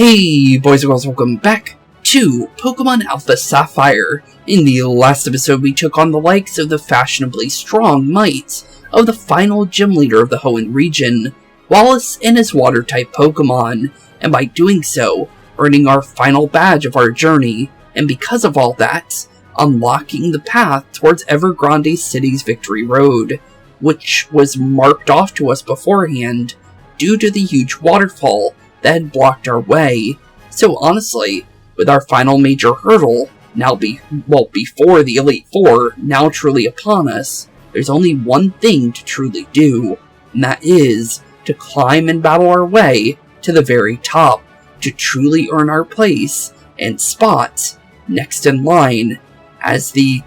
Hey boys and girls, welcome back to Pokemon Alpha Sapphire. In the last episode we took on the likes of the fashionably strong might of the final gym leader of the Hoenn region, Wallace and his water type Pokemon, and by doing so, earning our final badge of our journey, and because of all that, unlocking the path towards Evergrande City's Victory Road, which was marked off to us beforehand due to the huge waterfall that had blocked our way. So honestly, with our final major hurdle before the Elite Four now truly upon us, there's only one thing to truly do, and that is to climb and battle our way to the very top, to truly earn our place and spot next in line as the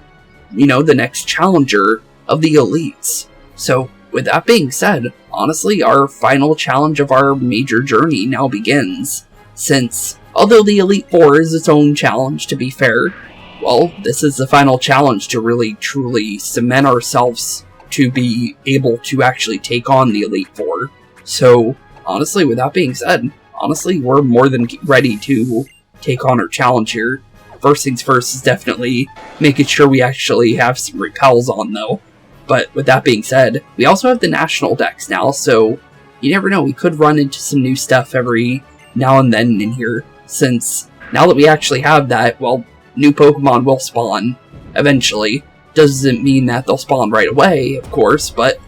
next challenger of the elites. So with that being said, honestly, our final challenge of our major journey now begins, since although the Elite Four is its own challenge, to be fair, well, this is the final challenge to really truly cement ourselves to be able to actually take on the Elite Four. So honestly, with that being said, we're more than ready to take on our challenge here. First things first is definitely making sure we actually have some repels on, though. But with that being said, we also have the national decks now, so you never know, we could run into some new stuff every now and then in here, since now that we actually have that, well, new Pokemon will spawn eventually. Doesn't mean that they'll spawn right away, of course, but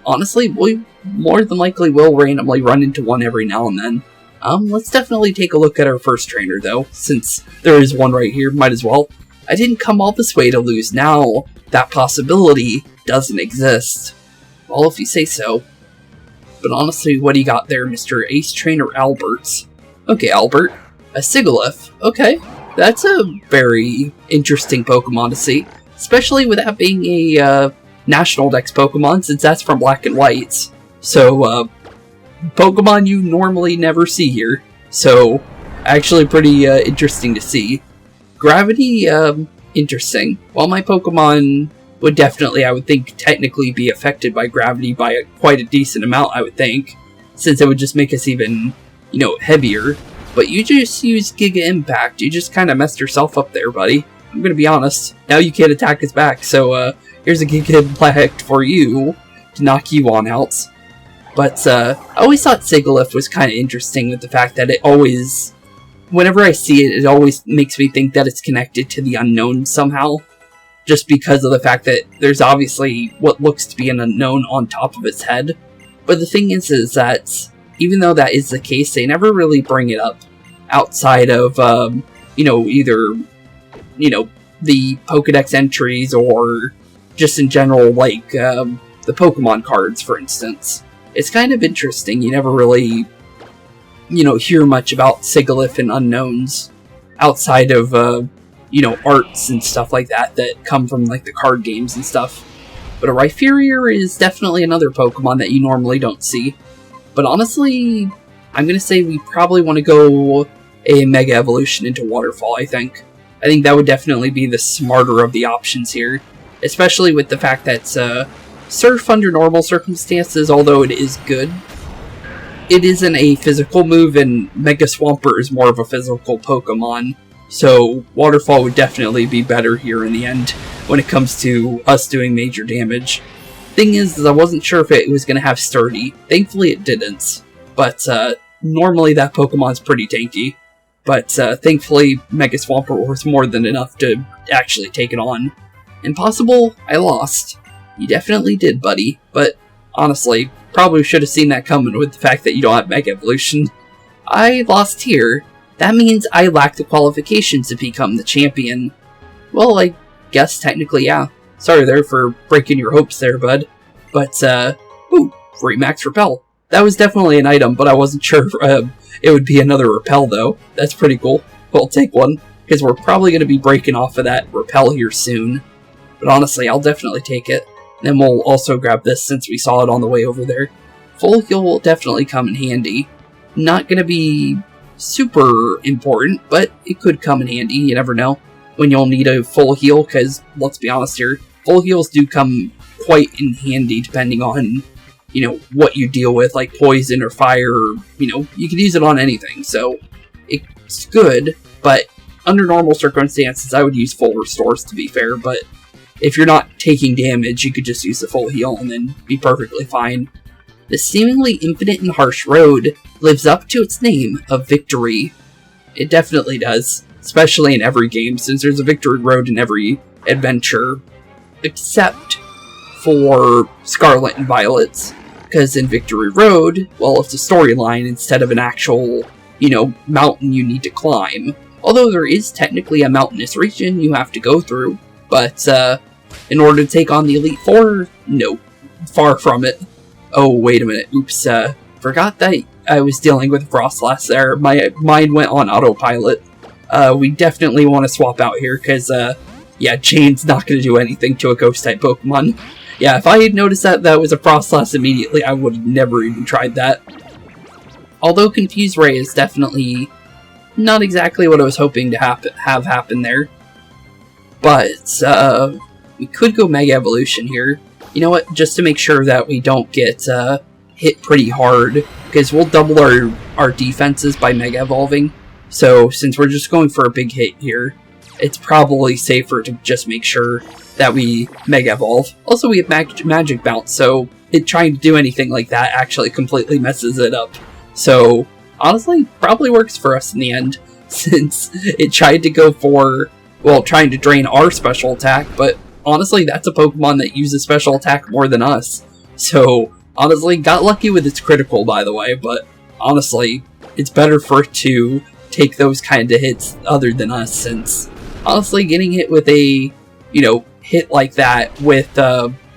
honestly, we more than likely will randomly run into one every now and then. Let's definitely take a look at our first trainer, though, since there is one right here, might as well. I didn't come all this way to lose now. That possibility doesn't exist. Well, if you say so. But honestly, what do you got there, Mr. Ace Trainer Albert? Okay, Albert. A Sigilyph. Okay, that's a very interesting Pokemon to see. Especially with that being a National Dex Pokemon, since that's from Black and White. So, Pokemon you normally never see here. So, actually pretty interesting to see. Gravity, interesting. While my Pokemon would definitely, I would think, technically be affected by gravity by quite a decent amount, I would think, since it would just make us even, heavier. But you just used Giga Impact. You just kind of messed yourself up there, buddy. I'm gonna be honest. Now you can't attack us back, so here's a Giga Impact for you to knock you on out. But I always thought Sigilyph was kind of interesting with the fact that it always, whenever I see it, it always makes me think that it's connected to the unknown somehow. Just because of the fact that there's obviously what looks to be an unknown on top of its head. But the thing is that, even though that is the case, they never really bring it up outside of, either, the Pokedex entries or just in general, like, the Pokemon cards, for instance. It's kind of interesting. You never really, hear much about Sigilyph and unknowns outside of, arts and stuff like that come from, like, the card games and stuff. But a Rhyperior is definitely another Pokemon that you normally don't see. But honestly, I'm gonna say we probably want to go a Mega Evolution into Waterfall, I think. I think that would definitely be the smarter of the options here. Especially with the fact that, Surf under normal circumstances, although it is good, it isn't a physical move, and Mega Swampert is more of a physical Pokemon. So, Waterfall would definitely be better here in the end when it comes to us doing major damage. Thing is I wasn't sure if it was going to have Sturdy. Thankfully it didn't. But, normally that Pokemon's pretty tanky. But, thankfully Mega Swampert was more than enough to actually take it on. Impossible, I lost. You definitely did, buddy. But, honestly, probably should have seen that coming with the fact that you don't have Mega Evolution. I lost here. That means I lack the qualifications to become the champion. Well, I guess technically, yeah. Sorry there for breaking your hopes there, bud. But, ooh, free max repel. That was definitely an item, but I wasn't sure it would be another repel, though. That's pretty cool. We'll take one, because we're probably going to be breaking off of that repel here soon. But honestly, I'll definitely take it. Then we'll also grab this since we saw it on the way over there. Full heal will definitely come in handy. Not going to be super important, but it could come in handy, you never know, when you'll need a full heal, because, let's be honest here, full heals do come quite in handy depending on, what you deal with, like poison or fire, or, you can use it on anything, so it's good, but under normal circumstances, I would use full restores to be fair, but if you're not taking damage, you could just use the full heal and then be perfectly fine. The seemingly infinite and harsh road lives up to its name of victory. It definitely does, especially in every game, since there's a victory road in every adventure, except for Scarlet and Violet's, because in Victory Road, well, it's a storyline instead of an actual, mountain you need to climb. Although there is technically a mountainous region you have to go through, but in order to take on the Elite Four, no, far from it. Oh, wait a minute, oops, forgot that I was dealing with Frostlass there. My mind went on autopilot. We definitely want to swap out here, because, yeah, Chain's not going to do anything to a Ghost-type Pokemon. Yeah, if I had noticed that was a Frostlass immediately, I would have never even tried that. Although Confuse Ray is definitely not exactly what I was hoping to have happen there. But, we could go Mega Evolution here. You know what, just to make sure that we don't get hit pretty hard, because we'll double our defenses by Mega Evolving. So, since we're just going for a big hit here, it's probably safer to just make sure that we Mega Evolve. Also, we have Magic Bounce, so trying to do anything like that actually completely messes it up. So, honestly, probably works for us in the end, since it tried to go for, well, trying to drain our special attack, but honestly, that's a Pokemon that uses special attack more than us. So, honestly, got lucky with its critical, by the way, but honestly, it's better for it to take those kind of hits other than us, since honestly, getting hit with a, hit like that with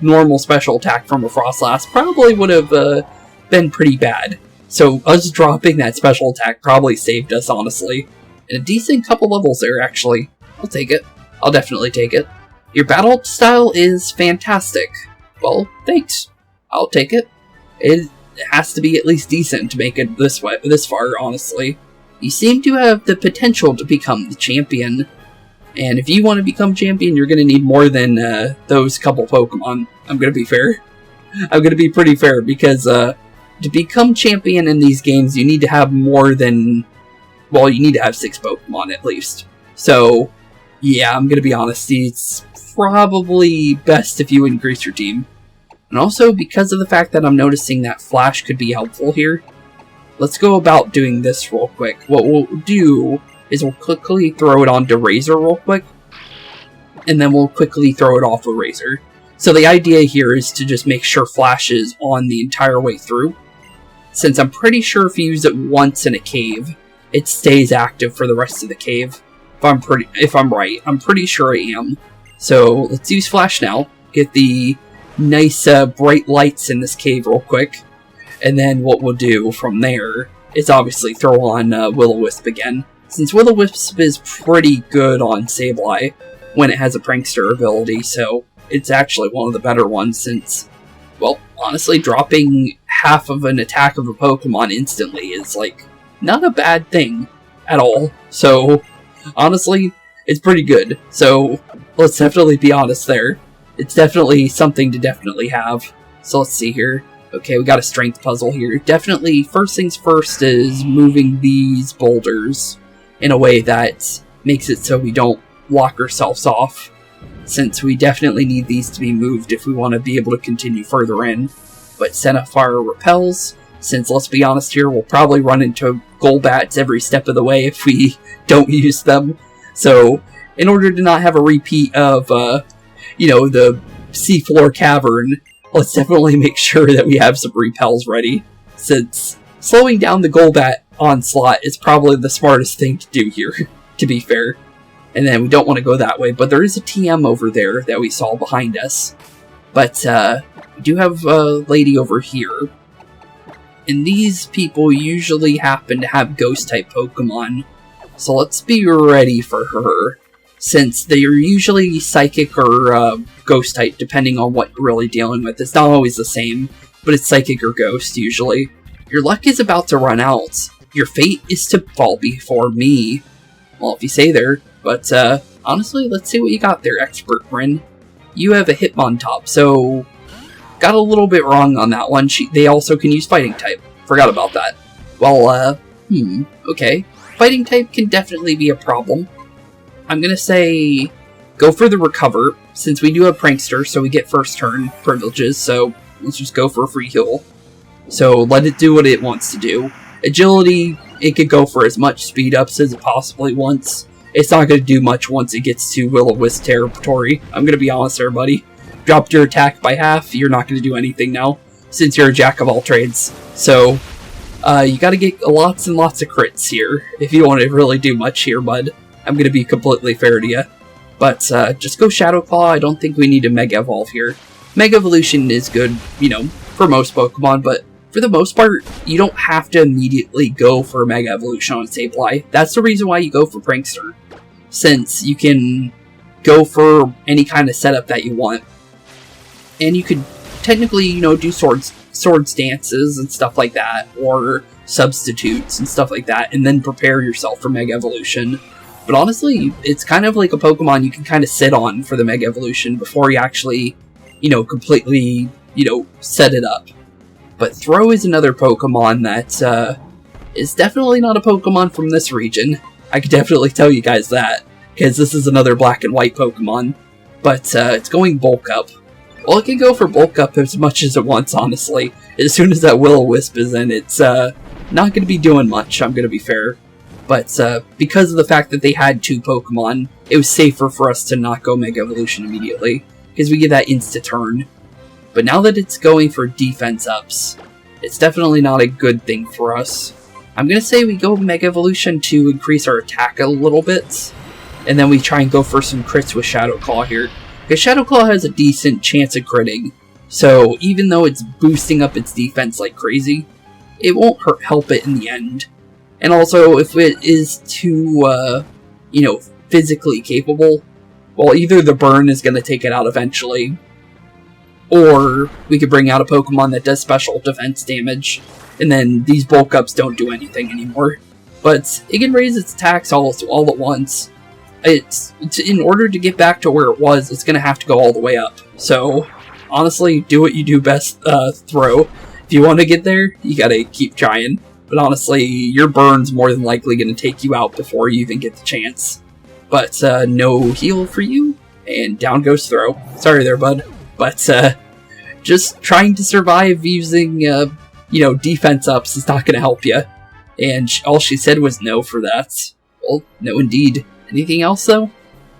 normal special attack from a Frostlass probably would have been pretty bad. So us dropping that special attack probably saved us, honestly. And a decent couple levels there, actually. I'll take it. I'll definitely take it. Your battle style is fantastic. Well, thanks. I'll take it. It has to be at least decent to make it this far, honestly. You seem to have the potential to become the champion. And if you want to become champion, you're going to need more than those couple Pokemon. I'm going to be fair. I'm going to be pretty fair, because to become champion in these games, you need to have more than... Well, you need to have 6 Pokemon at least. So, yeah, I'm going to be honest. It's probably best if you increase your team. And also, because of the fact that I'm noticing that Flash could be helpful here, let's go about doing this real quick. What we'll do is we'll quickly throw it onto Razor real quick, and then we'll quickly throw it off of Razor. So the idea here is to just make sure Flash is on the entire way through, since I'm pretty sure if you use it once in a cave, it stays active for the rest of the cave. If I'm right, I'm pretty sure I am. So let's use Flash now, get the nice bright lights in this cave real quick, and then what we'll do from there is obviously throw on Will-O-Wisp again. Since Will-O-Wisp is pretty good on Sableye when it has a Prankster ability, so it's actually one of the better ones since, well, honestly, dropping half of an attack of a Pokemon instantly is, like, not a bad thing at all. So, honestly, it's pretty good. So, let's definitely be honest there. It's definitely something to definitely have. So let's see here. Okay, we got a strength puzzle here. Definitely, first things first is moving these boulders in a way that makes it so we don't lock ourselves off, since we definitely need these to be moved if we want to be able to continue further in. But Sapphire repels, since let's be honest here, we'll probably run into Golbats every step of the way if we don't use them. So, in order to not have a repeat of, the seafloor cavern, let's definitely make sure that we have some repels ready, since slowing down the Golbat onslaught is probably the smartest thing to do here, to be fair. And then we don't want to go that way, but there is a TM over there that we saw behind us. But we do have a lady over here, and these people usually happen to have Ghost-type Pokemon, so let's be ready for her, since they are usually Psychic or Ghost-type, depending on what you're really dealing with. It's not always the same, but it's Psychic or Ghost, usually. Your luck is about to run out. Your fate is to fall before me. Well, if you say there. But, honestly, let's see what you got there, Expert Bryn. You have a Hitmontop, so got a little bit wrong on that one. They also can use Fighting type. Forgot about that. Well, okay. fighting type can definitely be a problem. I'm gonna say go for the recover, since we do have Prankster, so we get first turn privileges, so let's just go for a free heal. So let it do what it wants to do. Agility, it could go for as much speed ups as it possibly wants. It's not going to do much once it gets to Will-O-Wisp territory. I'm going to be honest there, buddy. Dropped your attack by half, you're not going to do anything now, since you're a jack of all trades. So, you got to get lots and lots of crits here, if you want to really do much here, bud. I'm going to be completely fair to you. But, just go Shadow Claw. I don't think we need to Mega Evolve here. Mega Evolution is good, you know, for most Pokemon, but for the most part, you don't have to immediately go for a Mega Evolution on Sableye. That's the reason why you go for Prankster, since you can go for any kind of setup that you want. And you could technically, you know, do sword stances and stuff like that, or substitutes and stuff like that, and then prepare yourself for Mega Evolution. But honestly, it's kind of like a Pokemon you can kind of sit on for the Mega Evolution before you actually, you know, completely, you know, set it up. But Throw is another Pokemon that is definitely not a Pokemon from this region. I could definitely tell you guys that, because this is another black and white Pokemon. But it's going Bulk Up. Well, it can go for Bulk Up as much as it wants, honestly. As soon as that Will-O-Wisp is in, it's not going to be doing much, I'm going to be fair. But because of the fact that they had two Pokemon, it was safer for us to not go Mega Evolution immediately, because we get that insta-turn. But now that it's going for defense ups, it's definitely not a good thing for us. I'm going to say we go Mega Evolution to increase our attack a little bit, and then we try and go for some crits with Shadow Claw here. Because Shadow Claw has a decent chance of critting, so even though it's boosting up its defense like crazy, it won't help it in the end. And also, if it is too, you know, physically capable, well, either the burn is going to take it out eventually, or we could bring out a Pokemon that does special defense damage, and then these bulk ups don't do anything anymore. But it can raise its attacks all at once. It's in order to get back to where it was, it's going to have to go all the way up. So, honestly, do what you do best, Throw. If you want to get there, you gotta keep trying. But honestly, your burn's more than likely going to take you out before you even get the chance. But no heal for you, and down goes Throw. Sorry there, bud. But just trying to survive using, you know, defense ups is not going to help you. And all she said was no for that. Well, no indeed. Anything else, though?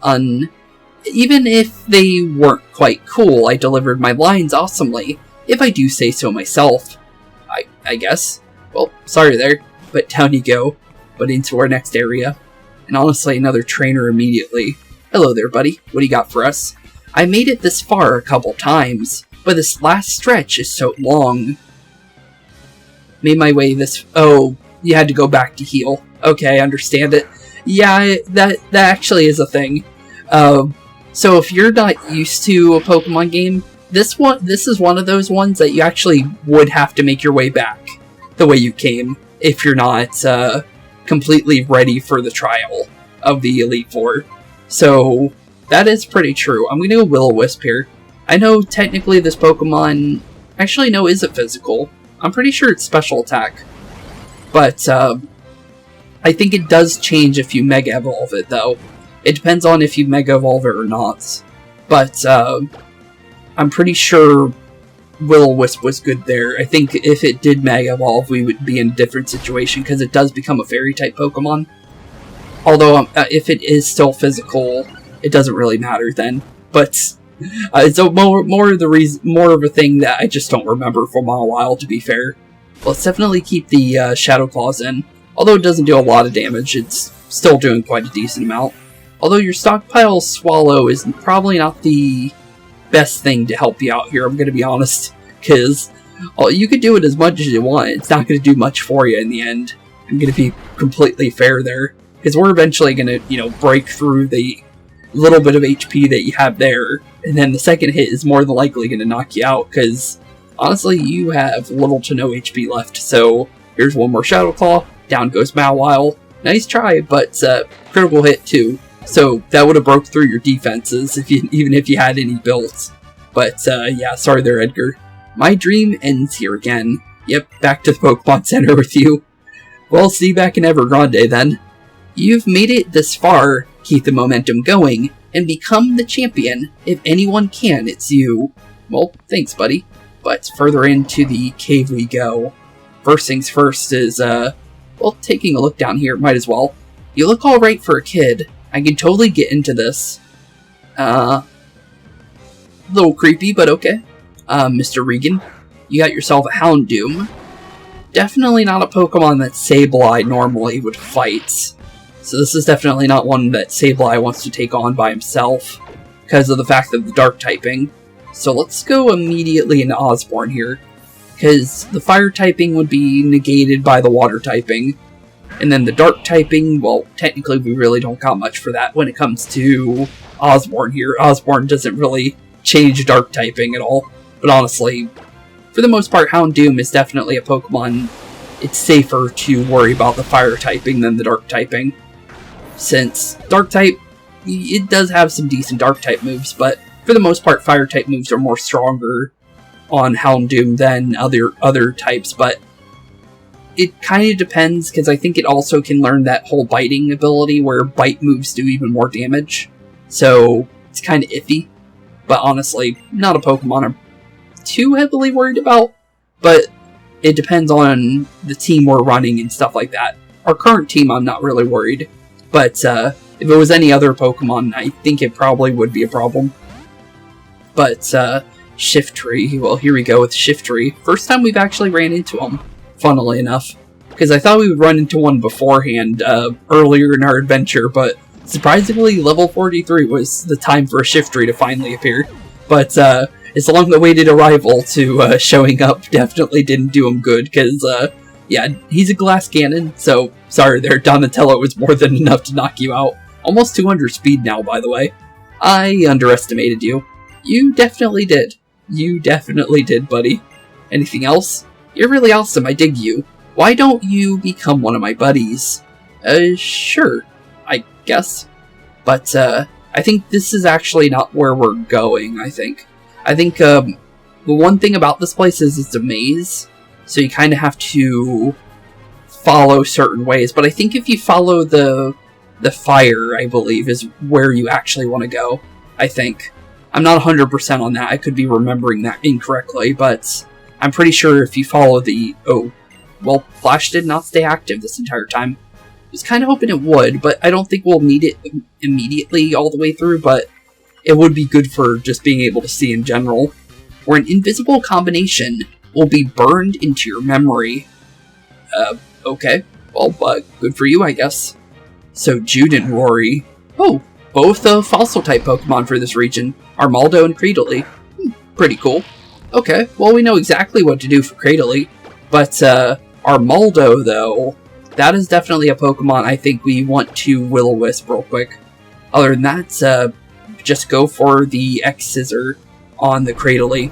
Even if they weren't quite cool, I delivered my lines awesomely, if I do say so myself. I guess. Well, sorry there, but down you go. But into our next area. And honestly, another trainer immediately. Hello there, buddy. What do you got for us? I made it this far a couple times, but this last stretch is so long. Made my way this... Oh, you had to go back to heal. Okay, I understand it. Yeah, that actually is a thing. So if you're not used to a Pokemon game, this is one of those ones that you actually would have to make your way back the way you came, if you're not completely ready for the trial of the Elite Four. So that is pretty true. I'm going to go Will-O-Wisp here. I know technically this Pokemon... Actually, no, isn't physical. I'm pretty sure it's special attack. But I think it does change if you Mega Evolve it, though. It depends on if you Mega Evolve it or not. But I'm pretty sure Will-O-Wisp was good there. I think if it did Mega Evolve, we would be in a different situation, because it does become a Fairy-type Pokemon. Although, if it is still physical, it doesn't really matter then. But it's more of a thing that I just don't remember from a while, to be fair. Let's definitely keep the Shadow Claws in. Although it doesn't do a lot of damage, it's still doing quite a decent amount. Although your stockpile Swallow is probably not the best thing to help you out here, I'm going to be honest. Because you could do it as much as you want, it's not going to do much for you in the end. I'm going to be completely fair there. Because we're eventually going to, you know, break through the little bit of HP that you have there. And then the second hit is more than likely going to knock you out, because honestly, you have little to no HP left. So here's one more Shadow Claw. Down goes Mawile. Nice try, but critical hit too. So that would have broke through your defenses, even if you had any builds. But yeah, sorry there, Edgar. My dream ends here again. Yep, back to the Pokemon Center with you. Well, see you back in Evergrande then. You've made it this far, keep the momentum going, and become the champion. If anyone can, it's you. Well, thanks, buddy. But further into the cave we go. First things first is, well, taking a look down here, might as well. You look alright for a kid. I can totally get into this. A little creepy, but okay. Mr. Regan, you got yourself a Houndoom. Definitely not a Pokemon that Sableye normally would fight. So this is definitely not one that Sableye wants to take on by himself, because of the fact of the Dark typing. So let's go immediately into Osborne here, because the Fire typing would be negated by the Water typing. And then the Dark typing, well, technically we really don't got much for that when it comes to Osborne here. Osborne doesn't really change Dark typing at all. But honestly, for the most part, Houndoom is definitely a Pokemon. It's safer to worry about the Fire typing than the Dark typing. Since Dark type, it does have some decent Dark type moves, but for the most part, Fire type moves are more stronger on Houndoom than other types, but it kind of depends, because I think it also can learn that whole biting ability where bite moves do even more damage. So it's kind of iffy. But honestly, not a Pokemon I'm too heavily worried about. But it depends on the team we're running and stuff like that. Our current team, I'm not really worried. But if it was any other Pokemon, I think it probably would be a problem. But Shiftry, well, here we go with Shiftry. First time we've actually ran into him. Funnily enough, because I thought we would run into one beforehand earlier in our adventure, but surprisingly level 43 was the time for a Shiftry to finally appear. But his long-awaited arrival to showing up definitely didn't do him good, because yeah, he's a glass cannon, so sorry there, Donatello was more than enough to knock you out. Almost 200 speed now, by the way. I underestimated you. You definitely did. You definitely did, buddy. Anything else? You're really awesome, I dig you. Why don't you become one of my buddies? Sure, I guess. But, I think this is actually not where we're going, I think. The one thing about this place is it's a maze, so you kind of have to follow certain ways. But I think if you follow the fire, I believe, is where you actually want to go, I think. I'm not 100% on that, I could be remembering that incorrectly, but I'm pretty sure if you follow the... Oh, well, Flash did not stay active this entire time. I was kind of hoping it would, but I don't think we'll need it immediately all the way through, but it would be good for just being able to see in general. Where an invisible combination will be burned into your memory. Okay. Well, good for you, I guess. So, Jude and Rory. Oh, both fossil-type Pokemon for this region. Armaldo and Cradily. Pretty cool. Okay, well, we know exactly what to do for Cradily, but Armaldo, though, that is definitely a Pokemon I think we want to Will-O-Wisp real quick. Other than that, just go for the X-Scissor on the Cradily,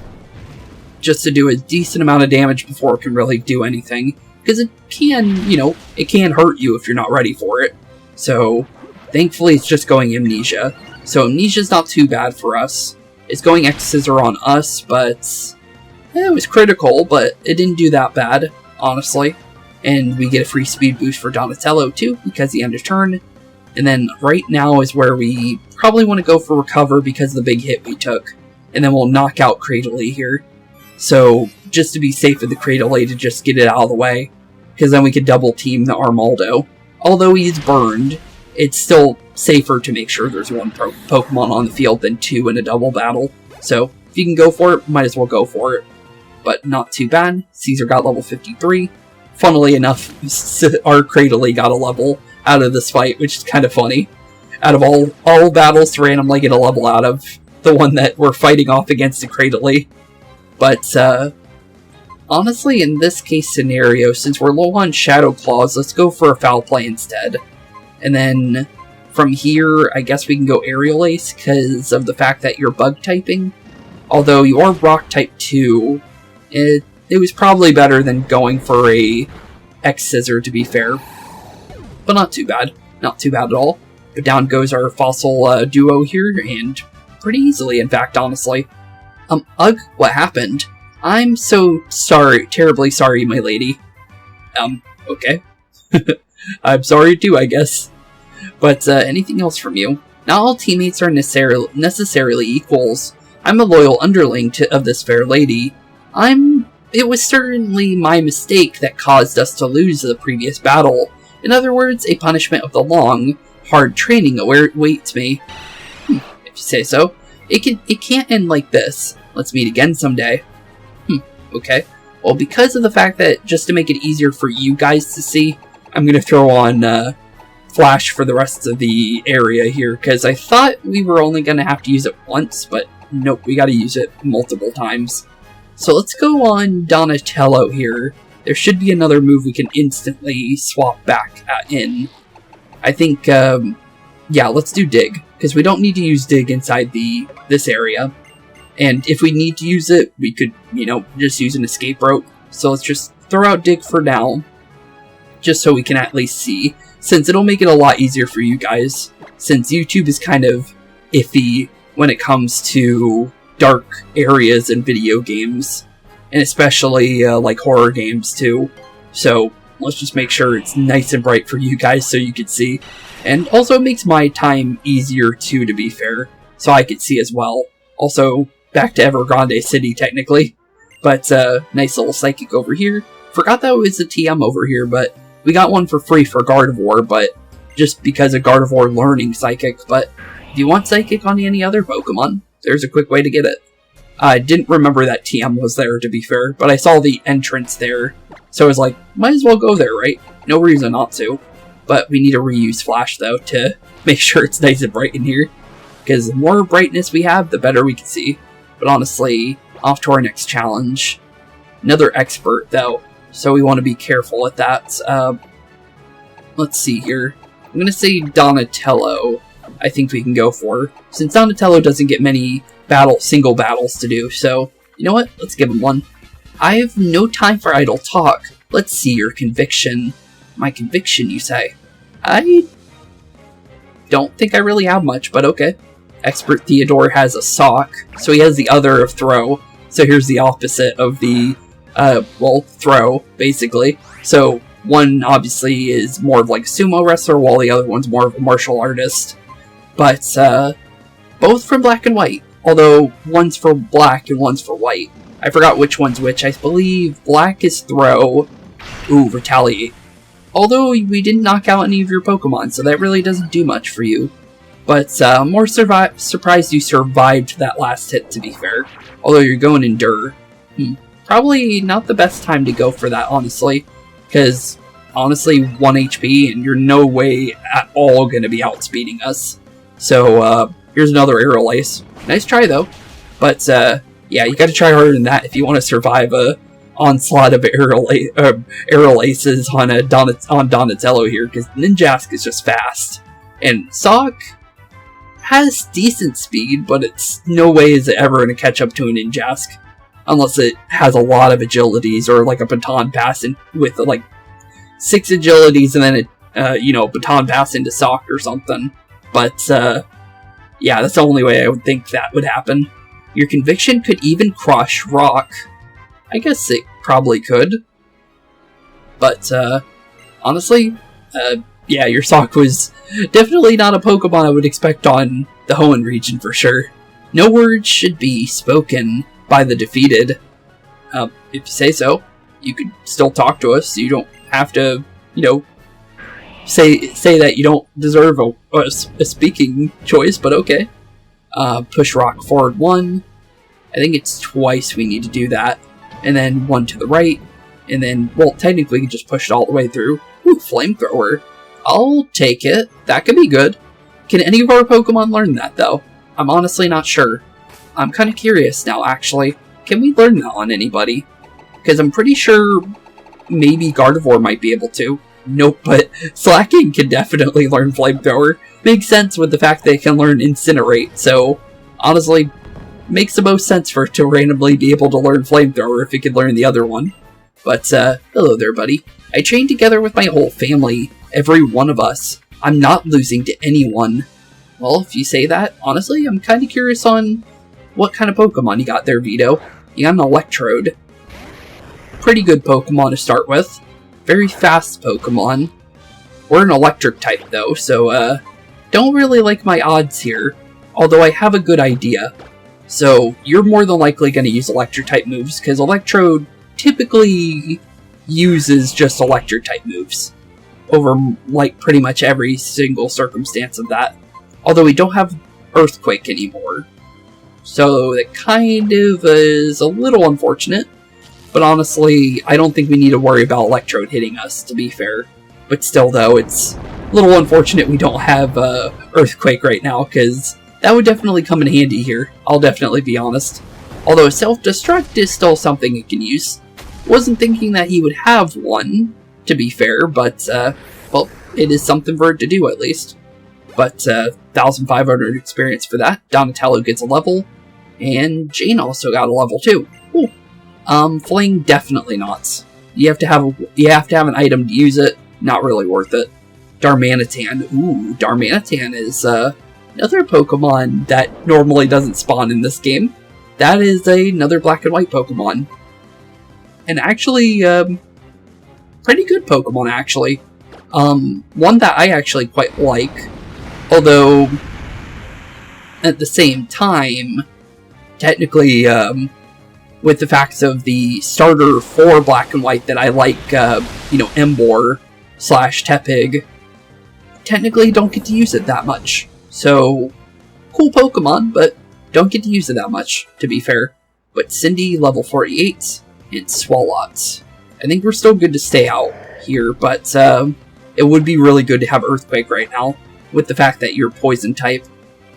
just to do a decent amount of damage before it can really do anything, because it can, you know, it can hurt you if you're not ready for it. So, thankfully it's just going Amnesia. So Amnesia's not too bad for us. It's going X-Scissor on us, but it was critical, but it didn't do that bad, honestly. And we get a free speed boost for Donatello, too, because he ended turn. And then right now is where we probably want to go for Recover because of the big hit we took. And then we'll knock out Cradily here. So, just to be safe with the Cradily to just get it out of the way. Because then we could double team the Armaldo. Although he's burned, it's still safer to make sure there's one Pokemon on the field than two in a double battle. So, if you can go for it, might as well go for it. But not too bad. Caesar got level 53. Funnily enough, our Cradily got a level out of this fight, which is kind of funny. Out of all battles to randomly get a level out of, the one that we're fighting off against the Cradily. But, honestly, in this case scenario, since we're low on Shadow Claws, let's go for a Foul Play instead. And then, from here, I guess we can go Aerial Ace, because of the fact that you're Bug typing. Although you are Rock type too, it was probably better than going for a X-Scissor, to be fair. But not too bad. Not too bad at all. But down goes our Fossil duo here, and pretty easily, in fact, honestly. Ugh, what happened? I'm so sorry, terribly sorry, my lady. Okay. I'm sorry too, I guess. But anything else from you? Not all teammates are necessarily equals. I'm a loyal underling of this fair lady. It was certainly my mistake that caused us to lose the previous battle. In other words, a punishment of the long, hard training awaits me. If you say so. It can't end like this. Let's meet again someday. Okay. Well, because of the fact that, just to make it easier for you guys to see, I'm going to throw on Flash for the rest of the area here, because I thought we were only going to have to use it once, but nope, we got to use it multiple times. So let's go on Donatello here. There should be another move we can instantly swap back in. I think, yeah, let's do Dig, because we don't need to use Dig inside this area. And if we need to use it, we could, just use an escape route. So let's just throw out Dig for now, just so we can at least see, since it'll make it a lot easier for you guys, since YouTube is kind of iffy when it comes to dark areas in video games, and especially like horror games too. So let's just make sure it's nice and bright for you guys so you can see. And also it makes my time easier too, to be fair, so I could see as well. Also, back to Evergrande City technically, but nice little psychic over here. Forgot that was a TM over here, but we got one for free for Gardevoir, but just because of Gardevoir learning Psychic. But if you want Psychic on any other Pokemon, there's a quick way to get it. I didn't remember that TM was there, to be fair, but I saw the entrance there, so I was like, might as well go there, right? No reason not to. But we need to reuse Flash, though, to make sure it's nice and bright in here, because the more brightness we have, the better we can see. But honestly, off to our next challenge. Another expert, though, so we want to be careful with that. Let's see here. I'm going to say Donatello, I think we can go for, since Donatello doesn't get many single battles to do, so you know what? Let's give him one. I have no time for idle talk. Let's see your conviction. My conviction, you say? I don't think I really have much, but okay. Expert Theodore has a sock, so he has the other of throw. So here's the opposite of the, throw, basically. So one obviously is more of like a sumo wrestler, while the other one's more of a martial artist. But, both from black and white. Although, one's for black and one's for white. I forgot which one's which. I believe black is throw. Ooh, retaliate. Although, we didn't knock out any of your Pokemon, so that really doesn't do much for you. But, more surprised you survived that last hit, to be fair. Although you're going Endure. Probably not the best time to go for that, honestly. Because, honestly, 1 HP, and you're no way at all going to be outspeeding us. So, here's another Aerial Ace. Nice try, though. But, yeah, you gotta try harder than that if you want to survive a onslaught of Aerial Aces on Donatello here, because Ninjask is just fast. And Sock has decent speed, but it's no way is it ever going to catch up to a Ninjask. Unless it has a lot of agilities, or like a baton pass with like 6 agilities and then it, baton pass into Sock or something. But, yeah, that's the only way I would think that would happen. Your conviction could even crush rock. I guess it probably could. But, honestly, yeah, your Sock was definitely not a Pokemon I would expect on the Hoenn region for sure. No words should be spoken by the defeated. If you say so, you could still talk to us. You don't have to, say that you don't deserve a speaking choice, but okay. Push rock forward 1. I think it's twice we need to do that. And then 1 to the right. And then, well, technically you can just push it all the way through. Ooh, Flamethrower. I'll take it. That could be good. Can any of our Pokemon learn that, though? I'm honestly not sure. I'm kind of curious now, actually. Can we learn that on anybody? Because I'm pretty sure maybe Gardevoir might be able to. Nope, but Slacking can definitely learn Flamethrower. Makes sense with the fact they can learn Incinerate, so honestly, makes the most sense for it to randomly be able to learn Flamethrower if it could learn the other one. But, hello there, buddy. I trained together with my whole family, every one of us. I'm not losing to anyone. Well, if you say that, honestly, I'm kind of curious on what kind of Pokemon you got there, Vito. You got an Electrode. Pretty good Pokemon to start with. Very fast Pokemon. We're an electric type, though, so, don't really like my odds here. Although I have a good idea. So, you're more than likely going to use electric-type moves, because Electrode typically uses just electric-type moves over, like, pretty much every single circumstance of that. Although we don't have Earthquake anymore. So, that kind of is a little unfortunate. But honestly, I don't think we need to worry about Electrode hitting us, to be fair. But still, though, it's a little unfortunate we don't have Earthquake right now, because that would definitely come in handy here. I'll definitely be honest. Although self-destruct is still something you can use. Wasn't thinking that he would have one, to be fair, but, well, it is something for it to do, at least. But, 1,500 experience for that. Donatello gets a level, and Jane also got a level, too. Ooh. Fling, definitely not. You have to have an item to use it. Not really worth it. Darmanitan. Ooh, Darmanitan is, another Pokemon that normally doesn't spawn in this game. That is another black and white Pokemon. And actually, pretty good Pokemon, actually. One that I actually quite like. Although, at the same time, technically, with the facts of the starter for black and white that I like, you know, Emboar / Tepig, technically don't get to use it that much. So, cool Pokemon, but don't get to use it that much, to be fair. But Cindy, level 48, and Swalot. I think we're still good to stay out here, but it would be really good to have Earthquake right now, with the fact that you're Poison type.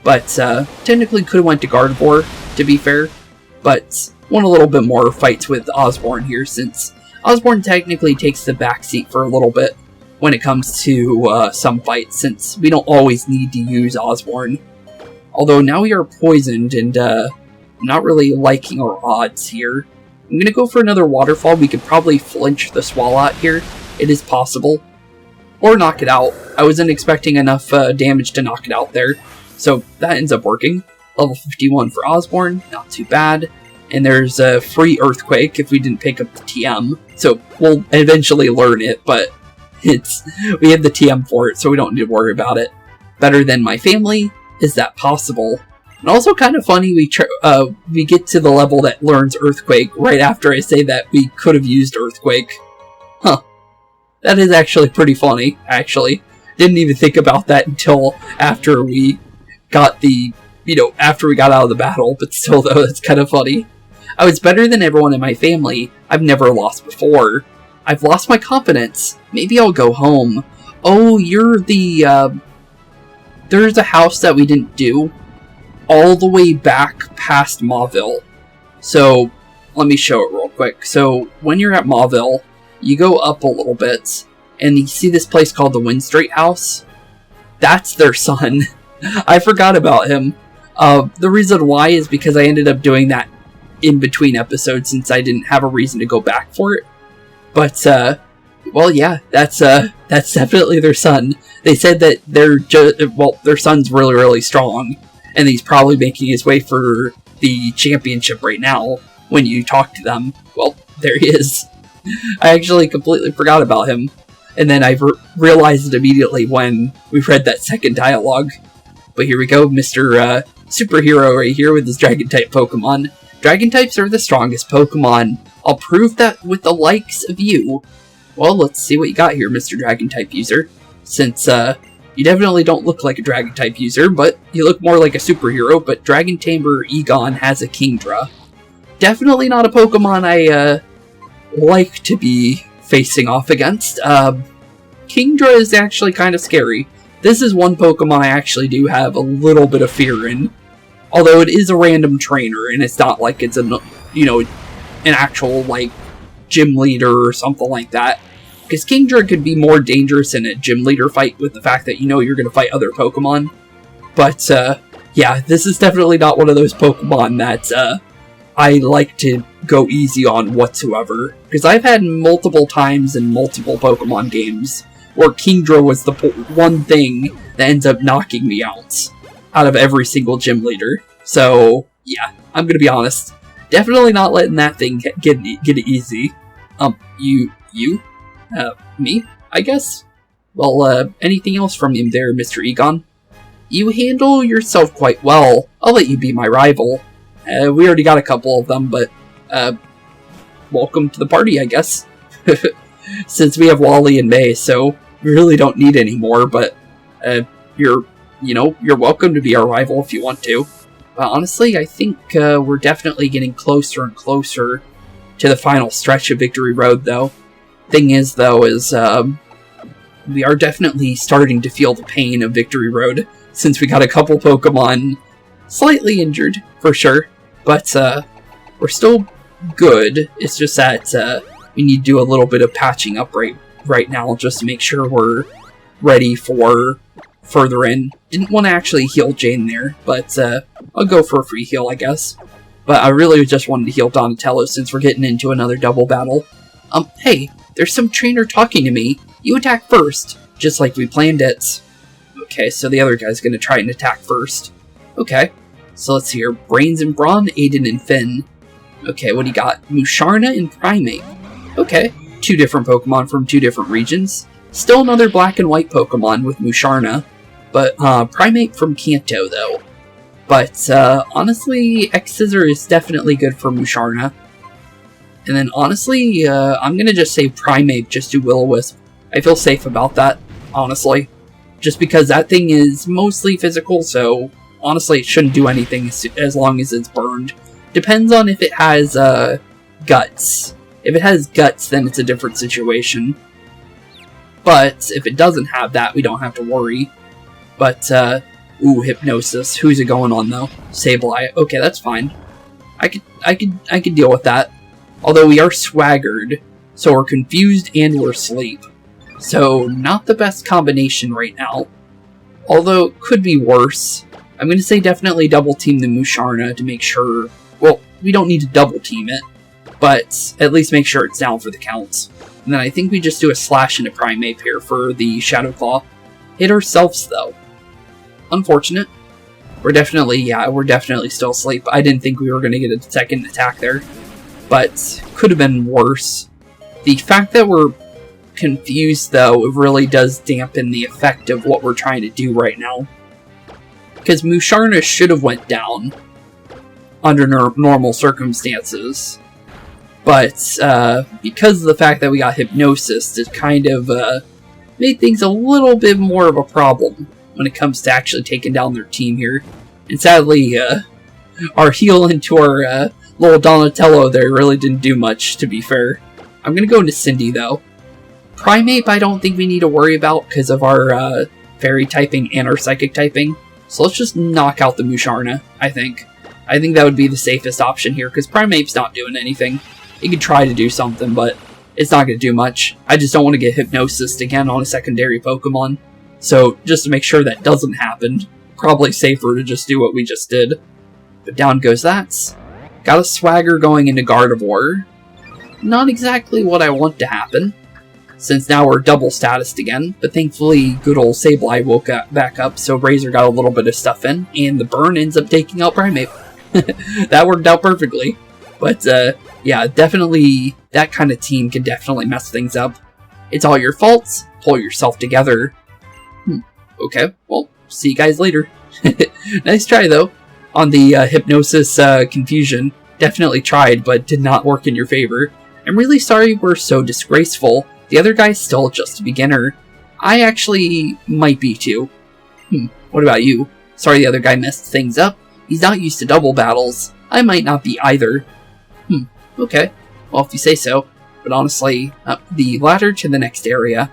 But technically could have went to Gardevoir, to be fair, but want a little bit more fights with Osborne here, since Osborne technically takes the backseat for a little bit when it comes to some fights, since we don't always need to use Osborne. Although now we are poisoned, and not really liking our odds here. I'm gonna go for another Waterfall. We could probably flinch the Swalot here. It is possible. Or knock it out. I wasn't expecting enough damage to knock it out there, so that ends up working. Level 51 for Osborne, not too bad. And there's a free Earthquake if we didn't pick up the TM, so we'll eventually learn it, but we have the TM for it, so we don't need to worry about it. Better than my family? Is that possible? And also kind of funny, we get to the level that learns Earthquake right after I say that we could have used Earthquake. Huh. That is actually pretty funny, actually. Didn't even think about that until after we got after we got out of the battle, but still though, that's kind of funny. I was better than everyone in my family. I've never lost before. I've lost my confidence. Maybe I'll go home. Oh, you're the, there's a house that we didn't do all the way back past Mauville. So, let me show it real quick. So, when you're at Mauville, you go up a little bit, and you see this place called the Windstreet House. That's their son. I forgot about him. The reason why is because I ended up doing that in between episodes since I didn't have a reason to go back for it. But, well, yeah, that's definitely their son. They said that their son's really, really strong, and he's probably making his way for the championship right now. When you talk to them, well, there he is. I actually completely forgot about him, and then I realized it immediately when we read that second dialogue. But here we go, Mr. Superhero right here with his Dragon-type Pokemon. Dragon-types are the strongest Pokemon. I'll prove that with the likes of you. Well, let's see what you got here, Mr. Dragon-type user. Since, you definitely don't look like a Dragon-type user, but you look more like a superhero, but Dragon Tamer Egon has a Kingdra. Definitely not a Pokemon I, like to be facing off against. Kingdra is actually kind of scary. This is one Pokemon I actually do have a little bit of fear in. Although it is a random trainer, and it's not like it's an actual, like, gym leader or something like that. Because Kingdra could be more dangerous in a gym leader fight with the fact that you're going to fight other Pokemon. But, yeah, this is definitely not one of those Pokemon that, I like to go easy on whatsoever. Because I've had multiple times in multiple Pokemon games where Kingdra was the one thing that ends up knocking me out of every single gym leader. So, yeah, I'm gonna be honest. Definitely not letting that thing get it easy. Me? I guess? Well, anything else from him there, Mr. Egon? You handle yourself quite well. I'll let you be my rival. We already got a couple of them, but, welcome to the party, I guess. Since we have Wally and May, so we really don't need any more, but, you're welcome to be our rival if you want to. But honestly, I think, we're definitely getting closer and closer to the final stretch of Victory Road, though. Thing is, though, is, we are definitely starting to feel the pain of Victory Road, since we got a couple Pokemon slightly injured, for sure. But, we're still good. It's just that, we need to do a little bit of patching up right now, just to make sure we're ready for further in. Didn't want to actually heal Jane there, but, I'll go for a free heal, I guess. But I really just wanted to heal Donatello, since we're getting into another double battle. Hey, there's some trainer talking to me. You attack first, just like we planned it. Okay, so the other guy's gonna try and attack first. Okay, so let's see here. Brains and Brawn, Aiden and Finn. Okay, what do you got? Musharna and Primate. Okay, 2 different Pokemon from 2 different regions. Still another black and white Pokemon with Musharna, but Primate from Kanto, though. But honestly, X-Scissor is definitely good for Musharna. And then honestly, I'm gonna just say Primate, just do Will-O-Wisp. I feel safe about that, honestly. Just because that thing is mostly physical, so honestly it shouldn't do anything as long as it's burned. Depends on if it has guts. If it has guts, then it's a different situation. But if it doesn't have that, we don't have to worry. But, ooh, Hypnosis. Who's it going on, though? Sableye. Okay, that's fine. I could deal with that. Although we are swaggered, so we're confused and we're asleep. So, not the best combination right now. Although, it could be worse. I'm going to say definitely double team the Musharna to make sure... Well, we don't need to double team it, but at least make sure it's down for the counts. And then I think we just do a slash into Primate here for the Shadow Claw. Hit ourselves, though. Unfortunate. We're definitely still asleep. I didn't think we were going to get a second attack there. But, could have been worse. The fact that we're confused, though, really does dampen the effect of what we're trying to do right now. Because Musharna should have went down under normal circumstances. But, because of the fact that we got Hypnosis, it kind of, made things a little bit more of a problem when it comes to actually taking down their team here. And sadly, our heal into our, little Donatello there really didn't do much, to be fair. I'm gonna go into Cindy, though. Primate, I don't think we need to worry about because of our, Fairy typing and our Psychic typing. So let's just knock out the Musharna, I think. I think that would be the safest option here, because Primate's not doing anything. He could try to do something, but it's not going to do much. I just don't want to get Hypnosis again on a secondary Pokemon. So, just to make sure that doesn't happen, probably safer to just do what we just did. But down goes that. Got a Swagger going into Gardevoir. Not exactly what I want to happen, since now we're double statused again, but thankfully good old Sableye woke back up, so Razor got a little bit of stuff in, and the burn ends up taking out Primate. That worked out perfectly. But, yeah, definitely, that kind of team can definitely mess things up. It's all your faults, pull yourself together. Okay, well, see you guys later. Nice try, though, on the Hypnosis confusion. Definitely tried, but did not work in your favor. I'm really sorry we're so disgraceful. The other guy's still just a beginner. I actually might be too. What about you? Sorry the other guy messed things up. He's not used to double battles. I might not be either. Okay. Well, if you say so. But honestly, up the ladder to the next area.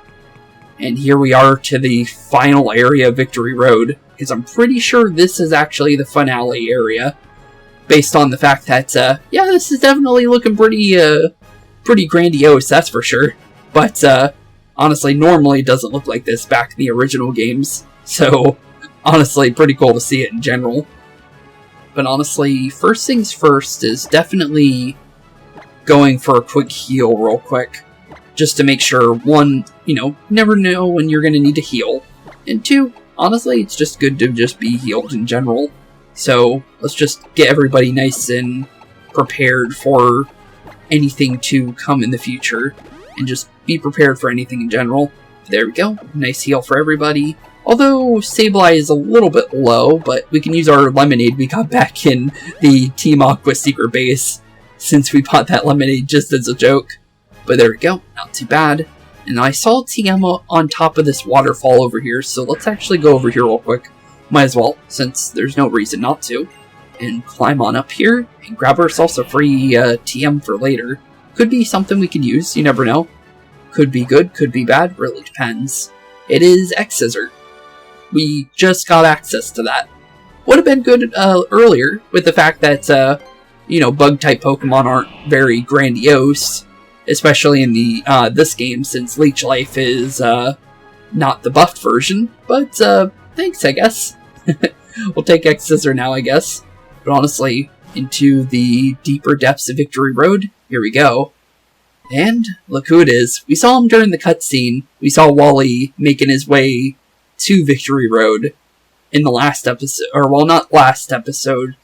And here we are to the final area of Victory Road. Because I'm pretty sure this is actually the finale area. Based on the fact that, yeah, this is definitely looking pretty grandiose, that's for sure. But, honestly, normally it doesn't look like this back in the original games. So, honestly, pretty cool to see it in general. But honestly, first things first is definitely going for a quick heal real quick. Just to make sure, one, never know when you're going to need to heal. And two, honestly, it's just good to just be healed in general. So, let's just get everybody nice and prepared for anything to come in the future. And just be prepared for anything in general. There we go. Nice heal for everybody. Although Sableye is a little bit low, but we can use our lemonade we got back in the Team Aqua secret base, since we bought that lemonade just as a joke. But there we go. Not too bad. And I saw TM on top of this waterfall over here, so let's actually go over here real quick. Might as well, since there's no reason not to. And climb on up here, and grab ourselves a free TM for later. Could be something we can use, you never know. Could be good, could be bad, really depends. It is X-Scissor. We just got access to that. Would have been good earlier, with the fact that, you know, bug-type Pokemon aren't very grandiose. Especially in the this game, since Leech Life is not the buffed version. But thanks, I guess. We'll take X-Scissor now, I guess. But honestly, into the deeper depths of Victory Road. Here we go. And look who it is. We saw him during the cutscene. We saw Wally making his way to Victory Road in the last episode. Or, well, not last episode.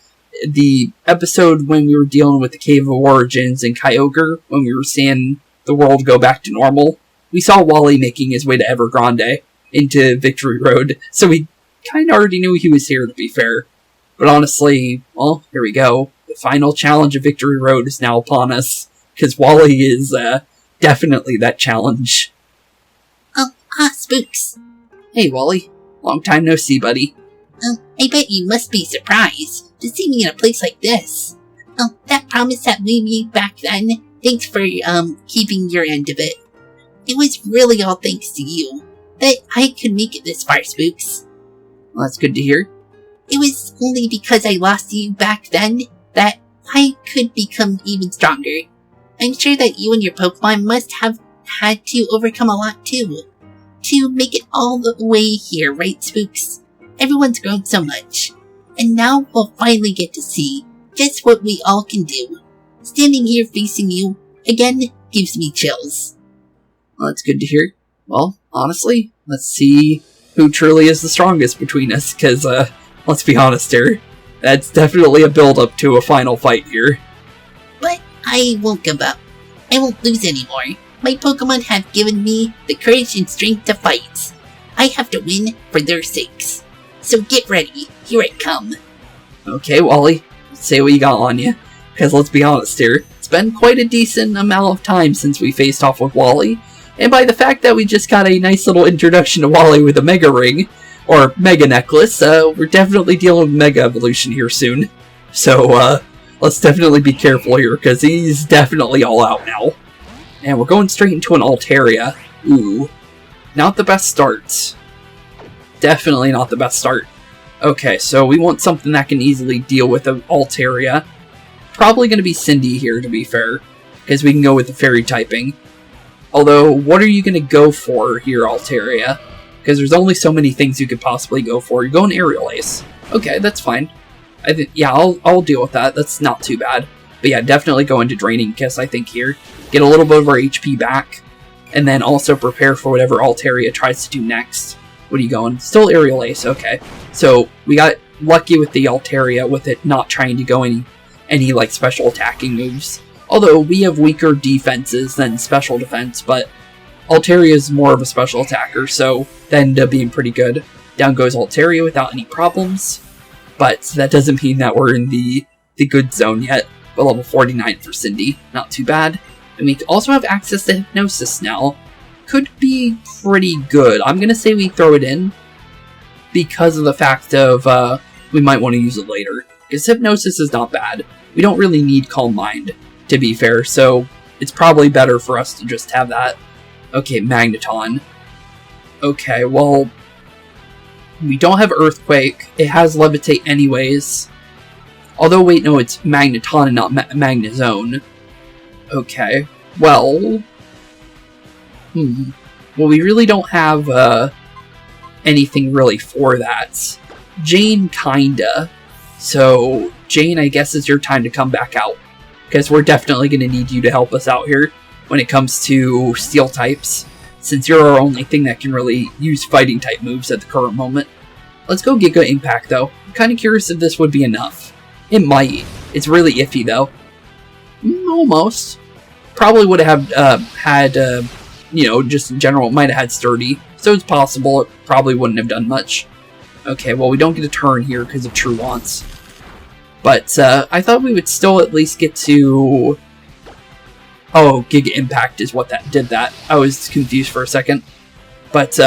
The episode when we were dealing with the Cave of Origins and Kyogre, when we were seeing the world go back to normal, we saw Wally making his way to Evergrande into Victory Road, so we kind of already knew he was here, to be fair. But honestly, well, here we go. The final challenge of Victory Road is now upon us, because Wally is definitely that challenge. Spooks. Hey, Wally. Long time no see, buddy. I bet you must be surprised to see me in a place like this. That promise that we made back then, thanks for, keeping your end of it. It was really all thanks to you that I could make it this far, Spooks. Well, that's good to hear. It was only because I lost you back then that I could become even stronger. I'm sure that you and your Pokemon must have had to overcome a lot too, to make it all the way here, right, Spooks? Everyone's grown so much, and now we'll finally get to see just what we all can do. Standing here facing you, again, gives me chills. Well, that's good to hear. Well, honestly, let's see who truly is the strongest between us, because, let's be honest here, that's definitely a build-up to a final fight here. But I won't give up. I won't lose anymore. My Pokemon have given me the courage and strength to fight. I have to win for their sakes. So get ready, here I come. Okay, Wally, say what you got on you, because let's be honest here, it's been quite a decent amount of time since we faced off with Wally, and by the fact that we just got a nice little introduction to Wally with a Mega Ring, or Mega Necklace, we're definitely dealing with Mega Evolution here soon. So, let's definitely be careful here, because he's definitely all out now. And we're going straight into an Altaria. Ooh, not the best start. Definitely not the best start. Okay, so we want something that can easily deal with an Altaria. Probably going to be Cindy here, to be fair, because we can go with the fairy typing. Although, what are you going to go for here, Altaria? Because there's only so many things you could possibly go for. You're going Aerial Ace. Okay, that's fine. Yeah, I'll deal with that. That's not too bad. But yeah, definitely go into Draining Kiss, I think, here. Get a little bit of our HP back. And then also prepare for whatever Altaria tries to do next. What are you going? Still Aerial Ace, okay. So, we got lucky with the Altaria with it not trying to go any like, special attacking moves. Although, we have weaker defenses than special defense, but Altaria is more of a special attacker, so that ended up being pretty good. Down goes Altaria without any problems. But that doesn't mean that we're in the good zone yet. But level 49 for Cindy, not too bad. And we also have access to Hypnosis now. Could be pretty good. I'm going to say we throw it in because of the fact of we might want to use it later. Because Hypnosis is not bad. We don't really need Calm Mind, to be fair, so it's probably better for us to just have that. Okay, Magneton. Okay, well, we don't have Earthquake. It has Levitate anyways. Although, wait, no, it's Magneton and not Magnezone. Okay, well... Well, we really don't have anything really for that. Jane, kinda. So, Jane, I guess it's your time to come back out. Because we're definitely going to need you to help us out here when it comes to Steel types. Since you're our only thing that can really use Fighting type moves at the current moment. Let's go Giga Impact, though. I'm kind of curious if this would be enough. It might. It's really iffy, though. Almost. Probably would have had just in general, it might have had sturdy. So it's possible it probably wouldn't have done much. Okay, well, we don't get a turn here because of True Wants. But I thought we would still at least get to... Oh, Giga Impact is what that did that. I was confused for a second. But,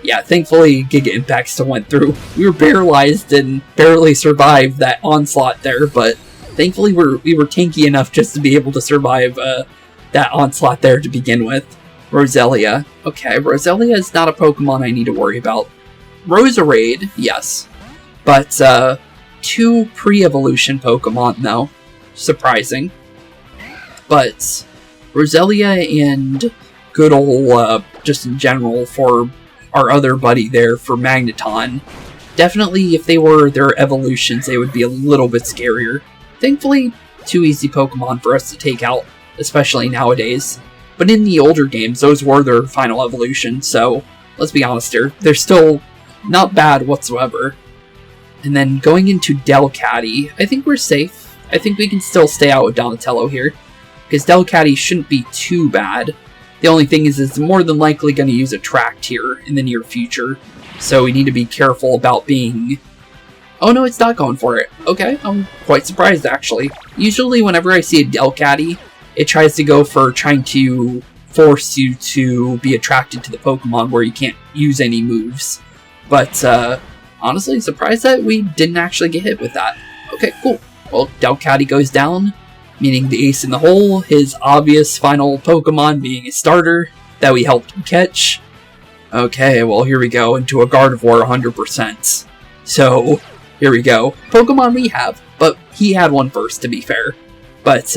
yeah, thankfully Giga Impact still went through. We were paralyzed and barely survived that onslaught there, but thankfully we were tanky enough just to be able to survive that onslaught there to begin with. Roselia. Okay, Roselia is not a Pokemon I need to worry about. Roserade, yes. But, 2 pre-evolution Pokemon, though. Surprising. But Roselia and good ol', just in general, for our other buddy there, for Magneton, definitely, if they were their evolutions, they would be a little bit scarier. Thankfully, 2 easy Pokemon for us to take out, especially nowadays. But in the older games, those were their final evolution, so let's be honest here, they're still not bad whatsoever. And then going into Delcatty, I think we're safe. I think we can still stay out with Donatello here, because Delcatty shouldn't be too bad. The only thing is it's more than likely going to use Attract here in the near future, so we need to be careful about being... Oh no, it's not going for it. Okay, I'm quite surprised actually. Usually whenever I see a Delcatty, it tries to go for trying to force you to be attracted to the Pokemon where you can't use any moves. But, honestly, surprised that we didn't actually get hit with that. Okay, cool. Well, Delcatty goes down, meaning the ace in the hole, his obvious final Pokemon being a starter that we helped him catch. Okay, well, here we go, into a Gardevoir 100%. So, here we go. Pokemon we have, but he had one first, to be fair. But,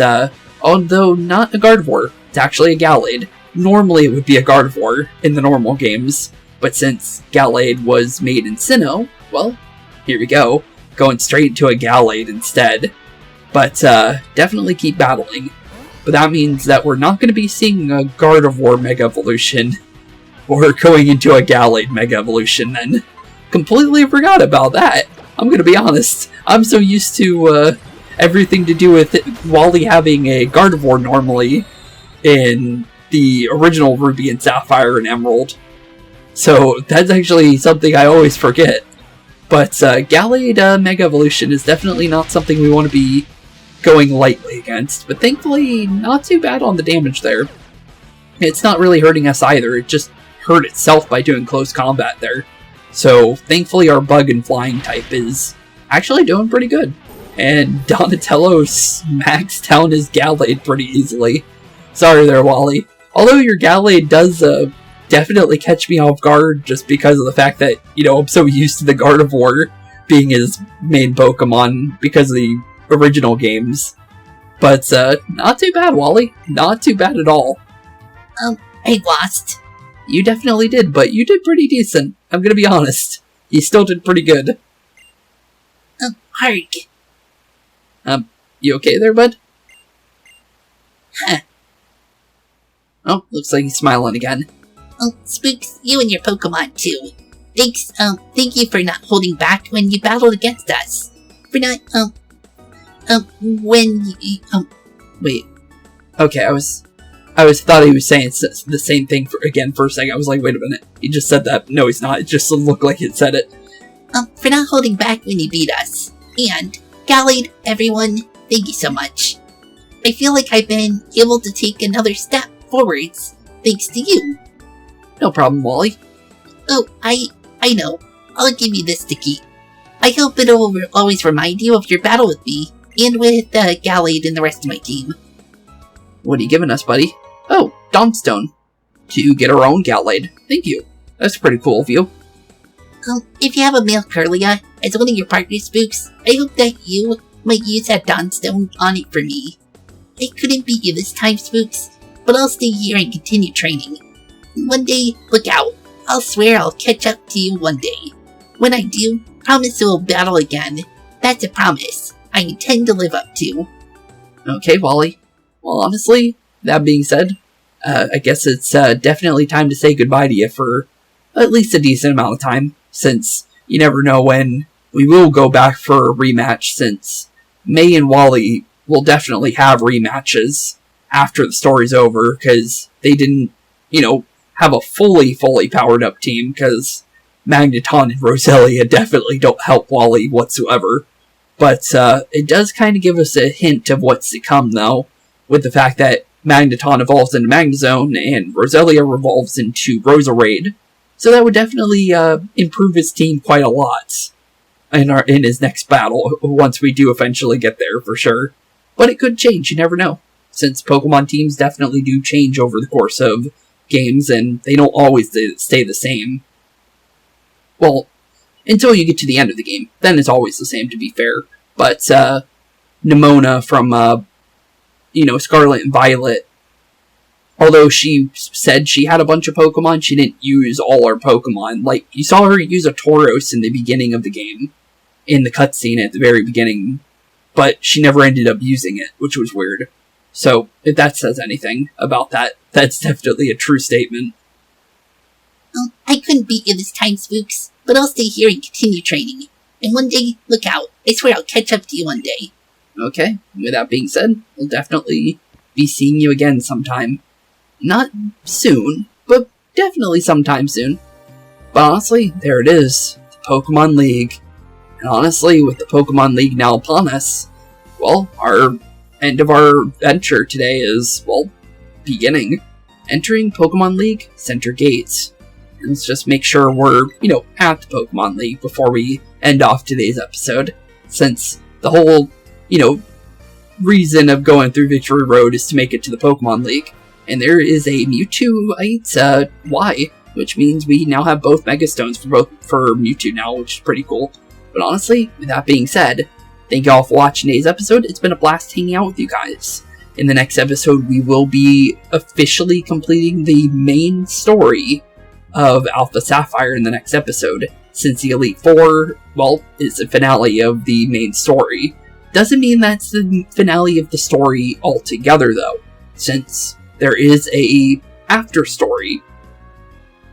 although not a Gardevoir, it's actually a Gallade. Normally it would be a Gardevoir in the normal games, but since Gallade was made in Sinnoh, well, here we go. Going straight into a Gallade instead. But, definitely keep battling. But that means that we're not going to be seeing a Gardevoir Mega Evolution. Or going into a Gallade Mega Evolution then. Completely forgot about that. I'm going to be honest. I'm so used to, everything to do with Wally having a Gardevoir normally in the original Ruby and Sapphire and Emerald. So that's actually something I always forget. But Gallade Mega Evolution is definitely not something we want to be going lightly against. But thankfully, not too bad on the damage there. It's not really hurting us either, it just hurt itself by doing close combat there. So thankfully our bug and flying type is actually doing pretty good. And Donatello smacks down his Gallade pretty easily. Sorry there, Wally. Although your Gallade does definitely catch me off guard just because of the fact that, I'm so used to the Gardevoir being his main Pokemon because of the original games. But, not too bad, Wally. Not too bad at all. I lost. You definitely did, but you did pretty decent. I'm gonna be honest. You still did pretty good. Hark. You okay there, bud? Huh. Oh, looks like he's smiling again. Spooks, you and your Pokemon too. Thanks, thank you for not holding back when you battled against us. For not, when you, Wait. Okay, I thought he was saying the same thing again for a second. I was like, wait a minute. He just said that. No, he's not. It just looked like he said it. For not holding back when you beat us. And, Gallade, everyone, thank you so much. I feel like I've been able to take another step forwards, thanks to you. No problem, Wally. Oh, I know. I'll give you this to keep. I hope it'll always remind you of your battle with me, and with Gallade and the rest of my team. What are you giving us, buddy? Oh, Dawnstone. To get our own Gallade. Thank you. That's pretty cool of you. If you have a male Kirlia as one of your partner Spooks, I hope that you might use that Dawnstone on it for me. I couldn't beat you this time, Spooks, but I'll stay here and continue training. One day, look out. I'll swear I'll catch up to you one day. When I do, promise we'll battle again. That's a promise I intend to live up to. Okay, Wally. Well, honestly, that being said, I guess it's definitely time to say goodbye to you for at least a decent amount of time, since you never know when we will go back for a rematch, since May and Wally will definitely have rematches after the story's over, because they didn't have a fully powered up team, because Magneton and Roselia definitely don't help Wally whatsoever. But it does kind of give us a hint of what's to come, though, with the fact that Magneton evolves into Magnezone and Roselia evolves into Roserade. So that would definitely improve his team quite a lot in his next battle, once we do eventually get there, for sure. But it could change, you never know, since Pokemon teams definitely do change over the course of games, and they don't always stay the same. Well, until you get to the end of the game, then it's always the same, to be fair. But Nimona from Scarlet and Violet, although she said she had a bunch of Pokemon, she didn't use all her Pokemon. Like, you saw her use a Tauros in the beginning of the game, in the cutscene at the very beginning, but she never ended up using it, which was weird. So, if that says anything about that, that's definitely a true statement. Well, I couldn't beat you this time, Spooks, but I'll stay here and continue training. And one day, look out, I swear I'll catch up to you one day. Okay, with that being said, we'll definitely be seeing you again sometime. Not soon, but definitely sometime soon. But honestly, there it is, the Pokemon League. And honestly, with the Pokemon League now upon us, well, our end of our adventure today is, well, beginning. Entering Pokemon League Center Gates. And let's just make sure we're, at the Pokemon League before we end off today's episode. Since the whole, reason of going through Victory Road is to make it to the Pokemon League. And there is a Mewtwo Y, which means we now have both Mega Stones for Mewtwo now, which is pretty cool. But honestly, with that being said, thank you all for watching today's episode. It's been a blast hanging out with you guys. In the next episode, we will be officially completing the main story of Alpha Sapphire in the next episode, since the Elite Four, well, is the finale of the main story. Doesn't mean that's the finale of the story altogether, though, since there is a after story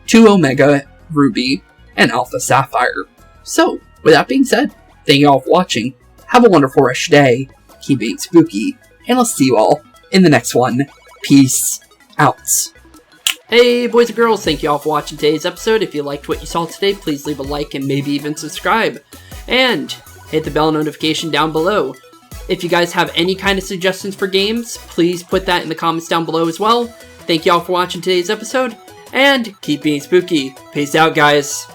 to Omega Ruby and Alpha Sapphire. So, with that being said, thank you all for watching. Have a wonderful rest of your day. Keep being spooky, and I'll see you all in the next one. Peace out. Hey boys and girls, thank you all for watching today's episode. If you liked what you saw today, please leave a like and maybe even subscribe. And hit the bell notification down below. If you guys have any kind of suggestions for games, please put that in the comments down below as well. Thank you all for watching today's episode, and keep being spooky. Peace out, guys.